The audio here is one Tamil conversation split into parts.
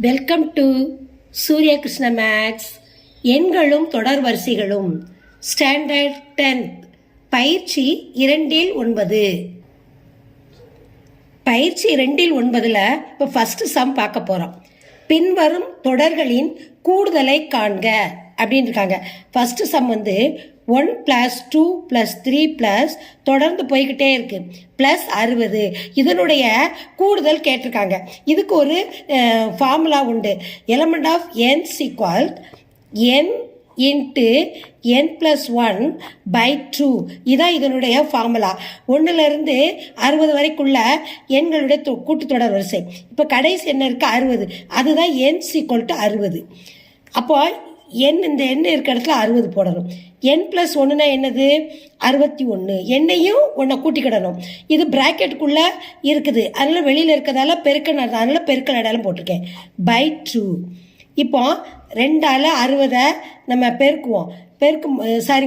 வெல்கம் டு சூரிய கிருஷ்ண மேக்ஸ். எண்களும் தொடர் வரிசைகளும் ஸ்டாண்டர்ட் 10th பயிற்சி 2-9. பயிற்சி 2-9ல் இப்போ ஃபர்ஸ்ட் சம் பார்க்க போகிறோம். பின்வரும் தொடர்களின் கூடுதலை காண்க அப்படின்னு இருக்காங்க. ஃபர்ஸ்ட் சம் 1 + 2 + 3 தொடர்ந்து போய்கிட்டே இருக்கு +60. இதனுடைய கூடுதல் கேட்டிருக்காங்க. இதுக்கு ஒரு ஃபார்முலா உண்டு. Element of n = n × n+1/2. இதான் இதனுடைய ஃபார்முலா. 1லேருந்து 60 வரைக்குள்ள எண்களுடைய கூட்டுத்தொடர் வரிசை. இப்போ கடைசி என்ன இருக்குது 60. அதுதான் n = 60. அப்போ இந்த எண் இருக்கிற இடத்துல 60 போடணும். n+1 என்னது 61. எண்ணையும் ஒன்றை கூட்டிக்கிடணும். இது பிராக்கெட்டுக்குள்ளே இருக்குது, அதனால் வெளியில் இருக்கிறதால பெருக்கல், அதனால் பெருக்கல் அடையாளம் போட்டிருக்கேன். /2. இப்போ 2ஆல் 60 நம்ம பெருக்குவோம்.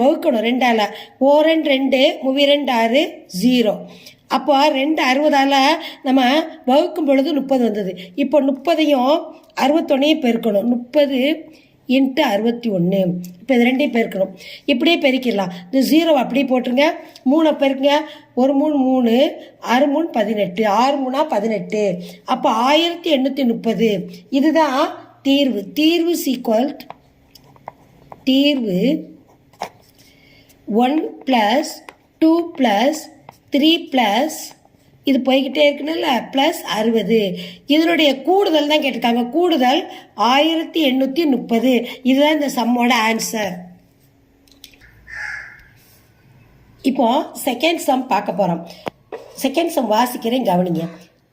வகுக்கணும் 2ஆல். 2 2 2 6 0. அப்போ 2 60ஆல் நம்ம வகுக்கும் பொழுது 30 வந்தது. இப்போ 30ஐயும் 61ஐயும் பெருக்கணும். 30 × 61. இப்போ இது ரெண்டையும் பெருக்கணும். இப்படியே பெருக்கிடலாம். இந்த 0 அப்படியே போட்டுருங்க. 3 பெருக்குங்க. 1 3 3 6 3 18. 6 3 18. அப்போ 1830. இதுதான் தீர்வு. தீர்வு = 1 + 2 + 3 இது போய்கிட்டே இருக்குன்னு +60. இதனுடைய கூடுதல் தான் கேட்டிருக்காங்க. கூடுதல் 1830. இதுதான் இந்த சம்மோட ஆன்சர். இப்போ செகண்ட் சம் பார்க்க போகிறோம். செகண்ட் சம் வாசிக்கிறேன், கவனிங்க.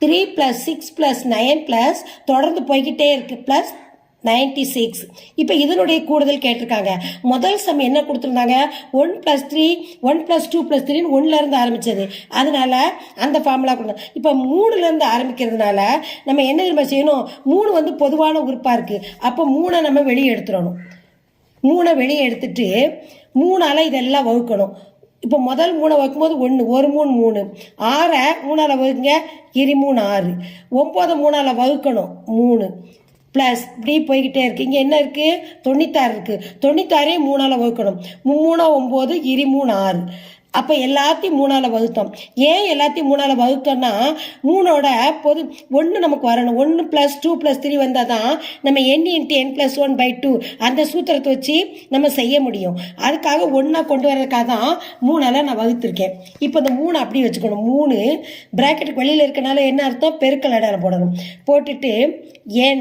3 + 6 + 9 தொடர்ந்து போய்கிட்டே இருக்கு +96. இப்போ இதனுடைய கூடுதல் கேட்டிருக்காங்க. முதல் சம் என்ன கொடுத்துருந்தாங்க? 1 + 3 1 + 2 + 3 1லேருந்து ஆரம்பித்தது. அதனால அந்த ஃபார்முலா கொடுத்தோம். இப்போ 3லேருந்து ஆரம்பிக்கிறதுனால நம்ம என்ன தெரியுமா செய்யணும்? 3 பொதுவான உறுப்பாக இருக்குது. அப்போ 3 நம்ம வெளியே எடுத்துடணும். 3 வெளியே எடுத்துட்டு 3ஆல் இதெல்லாம் வகுக்கணும். இப்போ முதல் 3 வகுக்கும்போது 1 1 3 3. 6 3ஆல் வகுக்குங்க. 2 3 6. 9 3ஆல் வகுக்கணும் 3 ப்ளஸ் இப்படி போய்கிட்டே இருக்குது. இங்கே என்ன இருக்குது? 96 இருக்குது. 96ஐயும் 3ஆல் வகுக்கணும். 3 9 2 3 6. அப்போ எல்லாத்தையும் 3ஆல் வகுத்தோம். ஏன் எல்லாத்தையும் 3ஆல் வகுத்தோம்னா 3ஓட பொது 1 நமக்கு வரணும். 1 + 2 + 3 வந்தால் தான் நம்ம n × n+1/2 அந்த சூத்திரத்தை வச்சு நம்ம செய்ய முடியும். அதுக்காக 1 கொண்டு வர்றதுக்காக தான் 3ஆல் நான் வகுத்திருக்கேன். இப்போ இந்த 3 அப்படி வச்சுக்கணும். 3 பிராக்கெட்டுக்கு வெளியில் இருக்கனால என்ன அர்த்தம்? பெருக்கல் அடையாளம் போடணும். போட்டுட்டு n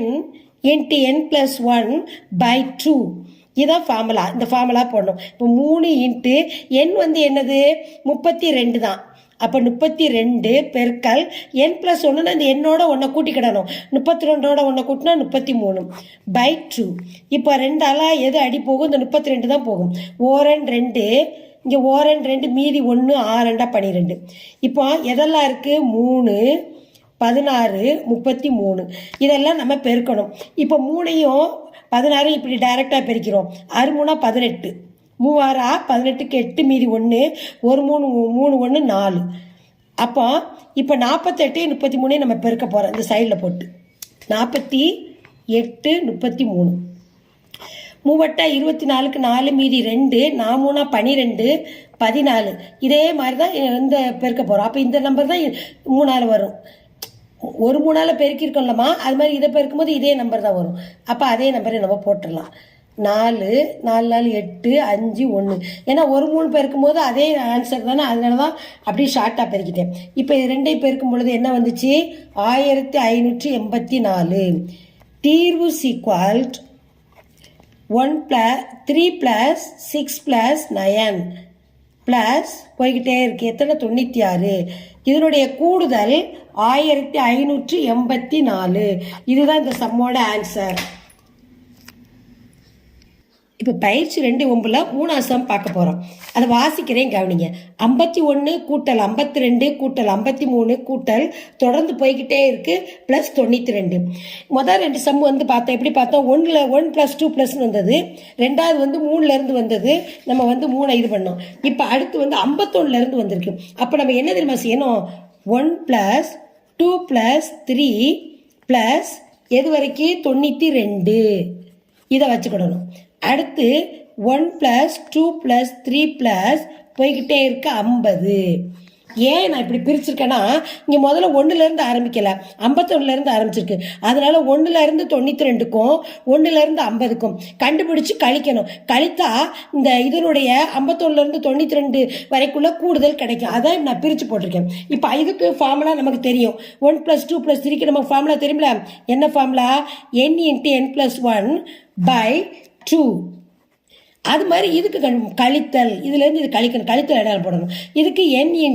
× n+1/2. இதான் ஃபார்முலா. இந்த ஃபார்முலா போடணும். இப்போ 3 × n என்னது? 32 தான். அப்போ 32 பெருக்கல் n+1. இந்த எண்ணோட 1 கூட்டிக்கிடணும். 32ஓட 1 கூட்டினா 33/2. இப்போ 2ஆல் எது அடி போகும்? இந்த 32 தான் போகும். 2 2 இங்கே 2 2 மீதி 1 6 12. இப்போ எதெல்லாம் இருக்குது? 3 16 33. இதெல்லாம் நம்ம பெருக்கணும். இப்போ 3ஐயும் 16 இப்படி டைரெக்டாக பெருக்கிறோம். 6 3 18. 3 6 18க்கு 8 மீதி 1 1 3 3 1 4. அப்போ இப்போ 48 33 நம்ம பெருக்க போகிறோம். இந்த சைடில் போட்டு 48 33. 3 24க்கு 4 மீதி 2 4 3 12 14. இதே மாதிரி தான் இந்த பெருக்க போகிறோம். அப்போ இந்த நம்பர் தான் 3ஆல் வரும். ஒரு 3ஆல் பெருக்கியிருக்கோம்லம்மா, அது மாதிரி இதை பெருக்கும்போது இதே நம்பர் தான் வரும். அப்போ அதே நம்பரை நம்ம போட்டுடலாம். 4 4 4 8 5 1. ஏன்னா ஒரு 3 பெருக்கும்போது அதே ஆன்சர் தானே, அதனால தான் அப்படி ஷார்ட்டாக பெருக்கிட்டேன். இப்போ இது ரெண்டையும் பெருக்கும் பொழுது என்ன வந்துச்சு? 1584. தீர்வு = 1 + 3 + 6 + 9 ப்ளஸ் போய்கிட்டே இருக்கு. எத்தனை? 96. இதனுடைய கூடுதல் 1584. இதுதான் இந்த சம்மோட ஆன்சர். இப்போ பயிற்சி 2-9ல் 3ஆம் சம் பார்க்க போகிறோம். அதை வாசிக்கிறேன், கவனிங்க. 51 கூட்டல் 52 கூட்டல் 53 கூட்டல் தொடர்ந்து போய்கிட்டே இருக்குது +92. முதல் 2 சம் பார்த்தோம். எப்படி பார்த்தோம்? 1 + 2 + வந்தது. ரெண்டாவது 3லேருந்து வந்தது. நம்ம 3 இது பண்ணோம். இப்போ அடுத்து 51லேருந்து வந்திருக்கு. அப்போ நம்ம என்ன தெரியுமா செய்யணும்? 1 + 2 + 3 + எது வரைக்கும் 92 இதை வச்சுக்கிடணும். அடுத்து 1 + 2 + 3 + போய்கிட்டே இருக்க 50. ஏன் நான் இப்படி பிரிச்சிருக்கேன்னா இங்கே முதல்ல 1லேருந்து ஆரம்பிக்கலை, 51லேருந்து ஆரம்பிச்சிருக்கு. அதனால 1லேருந்து 92க்கும் 1லேருந்து 50க்கும் கண்டுபிடிச்சு கழிக்கணும். கழித்தா இந்த இதனுடைய 51லேருந்து 92 வரைக்குள்ள கூடுதல் கிடைக்கும். அதை நான் பிரித்து போட்டிருக்கேன். இப்போ இதுக்கு ஃபார்முலா நமக்கு தெரியும். 1 + 2 + 3க்கு நமக்கு ஃபார்முலா தெரியுமில. என்ன ஃபார்முலா? n × n + 1/2. அது மாதிரி இதுக்கு கழித்தல், இதுலேருந்து இது கழிக்கணும், கழித்தல் இடம் போடணும். இதுக்கு n ×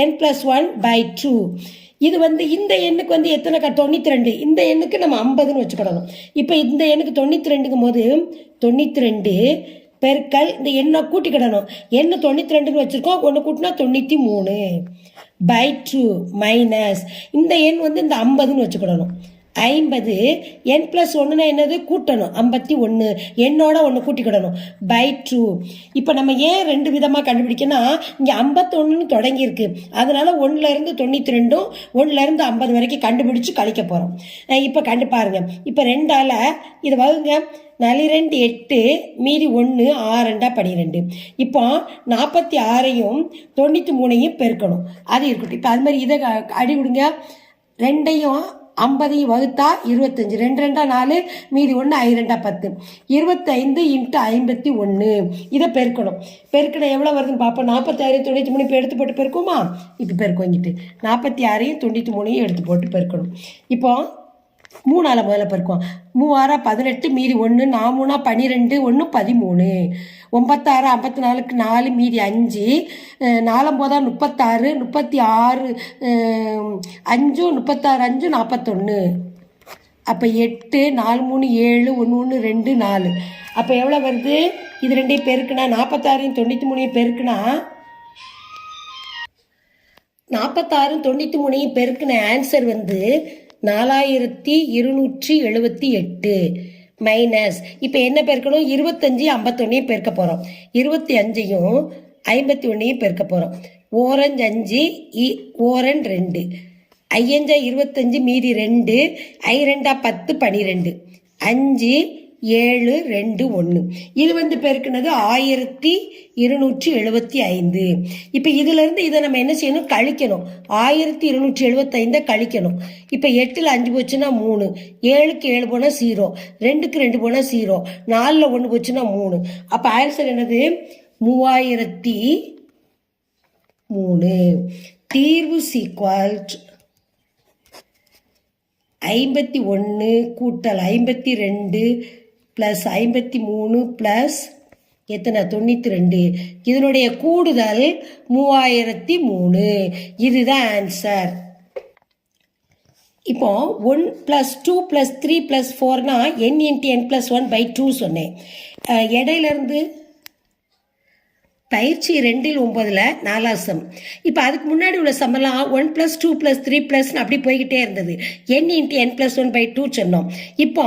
n + 1/2. இது இந்த எண்ணுக்கு எத்தனை 92, இந்த எண்ணுக்கு நம்ம 50ன்னு வச்சுக்கிடணும். இப்போ இந்த எண்ணுக்கு 92ங்கும் போது 92 பெருக்கல் இந்த எண்ணை கூட்டிக்கிடணும். எண்ணு 92ன்னு வச்சுருக்கோம், ஒன்று கூட்டினா 93/2 மைனஸ் இந்த எண் இந்த 50ன்னு வச்சுக்கிடணும். 50 n + 1னா என்னது? கூட்டணும். 51 என்னோட 1 கூட்டிக்கிடணும் /2. இப்போ நம்ம ஏன் 2 விதமாக கண்டுபிடிக்கனா இங்கே 51ன்னு தொடங்கியிருக்கு. அதனால 1லேருந்து 92ம் 1லேருந்து 50 வரைக்கும் கண்டுபிடிச்சு கழிக்க போகிறோம். இப்போ கண்டு பாருங்க. இப்போ 2ஆல் இது வகுங்க. 4 2 8 மீதி 1 6 2 12. இப்போ 46ஐயும் 93ஐயும் பெருக்கணும். அது இருக்கட்டும். இப்போ அது மாதிரி இதை அடி விடுங்க. 2ஐயும் 50ஐயும் வகுத்தா 25, 2 2 4 மீதி 1 5 2 10. 25 × 51 இதை பெருக்கணும். பெருக்கணும் எவ்வளோ வருதுன்னு பார்ப்போம். 46 93 இப்போ எடுத்து போட்டு பெருக்குமா? இப்போ பெருக்கும். இங்கிட்டு 46 93 எடுத்து போட்டு பெருக்கணும். இப்போ 3ஆல் முதல்ல பெருக்குவோம். 3 6 18 மீதி 1 4 3 12 1 13. 96 54க்கு 4 மீதி 5 4 9 36 36 5 36 5 41. அப்போ 8 4 3 7 1 1 2 4. அப்போ எவ்வளோ வருது? இது ரெண்டையும் பெருக்குனா 46 93 பெருக்குனா 46 93 பெருக்குன ஆன்சர் 4278 மைனஸ். இப்போ என்ன பெருக்கணும்? 25 51 பெருக்க போகிறோம். 25ஐயும் 51 பெருக்க போகிறோம். ஓரஞ்சு 5 ஓரன் 2 5 25 மீதி 2 5 2 10 12 5 7 2 1. இது பெருக்குனது 1275. இப்போ இதிலிருந்து இதை நம்ம என்ன செய்யணும்? கழிக்கணும். 1275 கழிக்கணும். இப்போ 8ல் 5 போச்சுன்னா 3, 7க்கு 7 போனால் 0, 2க்கு 2 போனால் 0, 4ல் 1 போச்சுன்னா 3. அப்போ ஆன்சர் என்னது? 3003. தீர்வு = 51 கூட்டல் 52 + 53 + எத்தனை? 92. இதனுடைய கூடுதல் 3003. இதுதான் ஆன்சர். இப்போ 1 + 2 + 3 + 4னா n × n + 1/2 சொன்னேன். இடையிலேருந்து பயிற்சி 2ல் 9ல் 4ஆம் சம். இப்போ அதுக்கு முன்னாடி உள்ள சம்மெல்லாம் 1 + 2 + 3 + அப்படி போய்கிட்டே இருந்தது. n × n + 1/2 சொன்னோம். இப்போ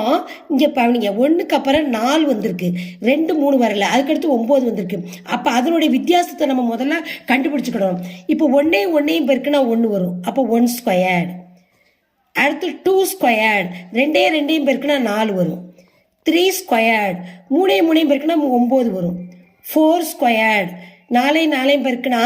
இங்கே பாருங்க, 1க்கு அப்புறம் 4 வந்திருக்கு, 2 3 வரல, அதுக்கடுத்து 9 வந்திருக்கு. அப்போ அதனுடைய வித்தியாசத்தை நம்ம முதல்ல கண்டுபிடிச்சிக்கணும். இப்போ 1 பெருக்குனா 1 வரும். அப்போ 1². அடுத்து 2². 2 பெருக்குனா 4 வரும். 3². 3 பெருக்குனா 9 வரும். 4². 4 பெருக்குனா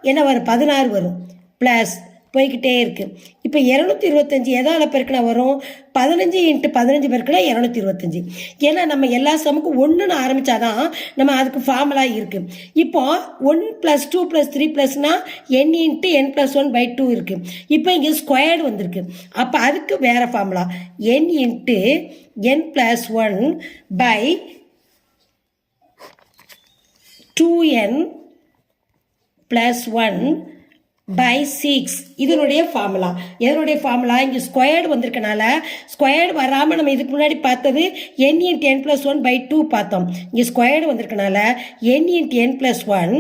என்ன வரும்? 16 வரும். ப்ளஸ் போய்கிட்டே இருக்கு. இப்போ 225 எதால் பெருக்குனா வரும்? 15 × 15 பெருக்குனா 225. ஏன்னா நம்ம எல்லா சமுக்கும் 1ன்னு ஆரம்பிச்சாதான் நம்ம அதுக்கு ஃபார்முலா இருக்கு. இப்போ 1 + 2 + 3 +னா n × n + 1/2 இருக்கு. இப்போ இங்கே ஸ்கொயர்டு வந்திருக்கு. அப்போ அதுக்கு வேற ஃபார்முலா n × n + 1/2n + 1/6. இதனுடைய ஃபார்முலா. எதனுடைய ஃபார்முலா? இங்கே ஸ்கொயர்டு வந்திருக்கனால ஸ்கொயர்டு வராமல் நம்ம இதுக்கு முன்னாடி பார்த்தது n × n + 1/2 பார்த்தோம். இங்கே ஸ்கொயர்டு வந்திருக்கனால n × n + 1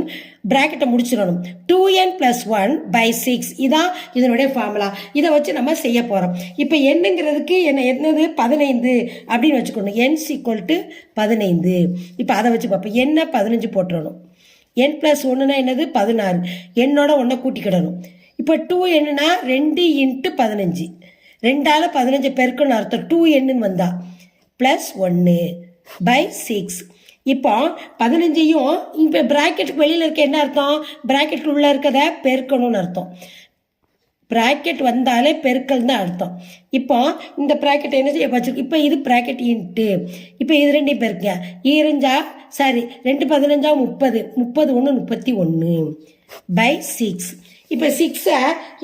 பிராக்கெட்டை முடிச்சிடணும். 2n + 1/6 இதான் இதனுடைய ஃபார்முலா. இதை வச்சு நம்ம செய்ய போகிறோம். இப்போ என்னங்கிறதுக்கு என்னது? 15 அப்படின்னு வச்சுக்கணும். n = 15. இப்போ அதை வச்சு பார்ப்போம். என்ன 15 போட்டுறணும். n + 1னா என்னது? 16. என்னோட 1 கூட்டிக்கிடணும். இப்போ 2 என்னன்னா 2 × 15. 2ஆல் 15 பெருக்கணும்னு அர்த்தம் 2n வந்தா ப்ளஸ் 1 பை 6. இப்போ 15ஐயும் இப்போ ப்ராக்கெட்டுக்கு வெளியில் இருக்க என்ன அர்த்தம், ப்ராக்கெட்டுக்கு உள்ளே இருக்கதை பெருக்கணும்னு அர்த்தம். ப்ராக்கெட் வந்தாலே பெருக்கல் தான் அர்த்தம். இப்போ இந்த ப்ராக்கெட் என்ன செய்ய வச்சிருக்கு, இப்போ இது ப்ராக்கெட் இன்ட்டு இப்போ இது ரெண்டையும் பெருக்க ஈரஞ்சா சாரி 2 15 30 31 31 பை 6. இப்போ 6ஐ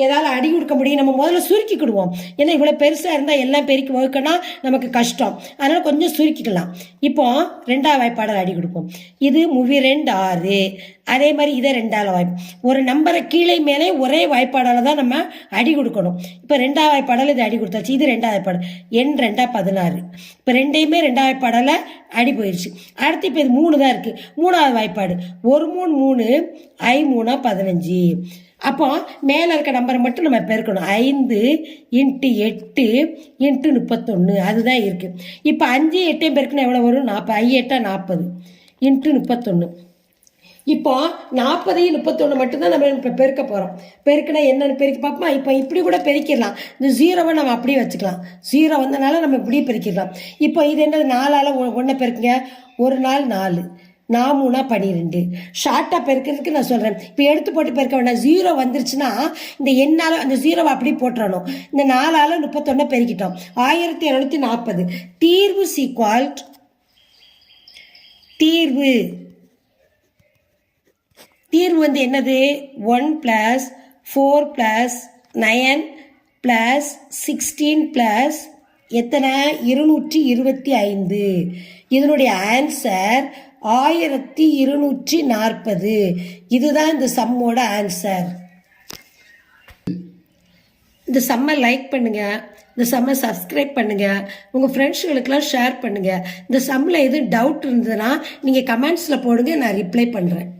ஏதாவது அடி கொடுக்க முடியும், நம்ம முதல்ல சுருக்கிக்கிடுவோம். ஏன்னா இவ்வளோ பெருசாக இருந்தால் எல்லாம் பெருக்கி வகுக்கனா நமக்கு கஷ்டம், அதனால் கொஞ்சம் சுருக்கிக்கலாம். இப்போ 2ஆம் வாய்ப்பாடால் அடி கொடுப்போம். இது 2 6, அதே மாதிரி இதை 2ஆல் வாய்ப்பு. ஒரு நம்பரை கீழே மேலே ஒரே வாய்ப்பாடால் தான் நம்ம அடி கொடுக்கணும். இப்போ 2ஆம் வாய்ப்பாடால் இது அடி கொடுத்தாச்சு, இது 2ஆம் வாய்ப்பாடு எண் 2 16. இப்போ ரெண்டையுமே 2ஆம் வாய்ப்பாடால் அடி போயிடுச்சு. அடுத்து இப்போ இது 3 தான் இருக்குது, 3ஆவது வாய்ப்பாடு 1 3 3 I 3 15. அப்போ மேலே இருக்க நம்பரை மட்டும் நம்ம பெருக்கணும். 5 × 8 × 31 அதுதான் இருக்குது. இப்போ 5 8 பெருக்கணும் எவ்வளோ வரும், 40. 5 8 40 × 31. இப்போ 40 31 மட்டும்தான் நம்ம இப்போ பெருக்க போகிறோம். பெருக்கினா என்னென்னு பெருக்கி பார்ப்போமா. இப்போ இப்படி கூட பெருக்கிடலாம், இந்த 0வை நம்ம அப்படியே வச்சுக்கலாம். 0 வந்தனால நம்ம இப்படியே பெருக்கிடலாம். இப்போ இது என்னது 4ஆல் 1 பெருக்குங்க, ஒரு நாள் 4 4 3 12. ஷார்ட்டாக பெருக்கிறதுக்கு நான் சொல்கிறேன். இப்போ எடுத்து போட்டு பெருக்க வேண்டாம், 0 வந்துருச்சுன்னா இந்த எண்ணால் அந்த 0வை அப்படி போட்டுறணும். இந்த 4ஆல் 31 பெருக்கிட்டோம், 1740. தீர்வு சீக்வால் தீர்வு வந்து என்னது, 1 + 4 + 9 + 16 + எத்தனை 225. இதனுடைய ஆன்சர் 1240. இதுதான் இந்த சம்மோட ஆன்சர். இந்த சம்மை லைக் பண்ணுங்க, இந்த சம்மை சப்ஸ்கிரைப் பண்ணுங்க, உங்கள் ஃப்ரெண்ட்ஸுகளுக்கெல்லாம் ஷேர் பண்ணுங்க. இந்த சம்மில் எதுவும் டவுட் இருந்ததுன்னா நீங்கள் கமெண்ட்ஸில் போடுங்க, நான் ரிப்ளை பண்ணுறேன்.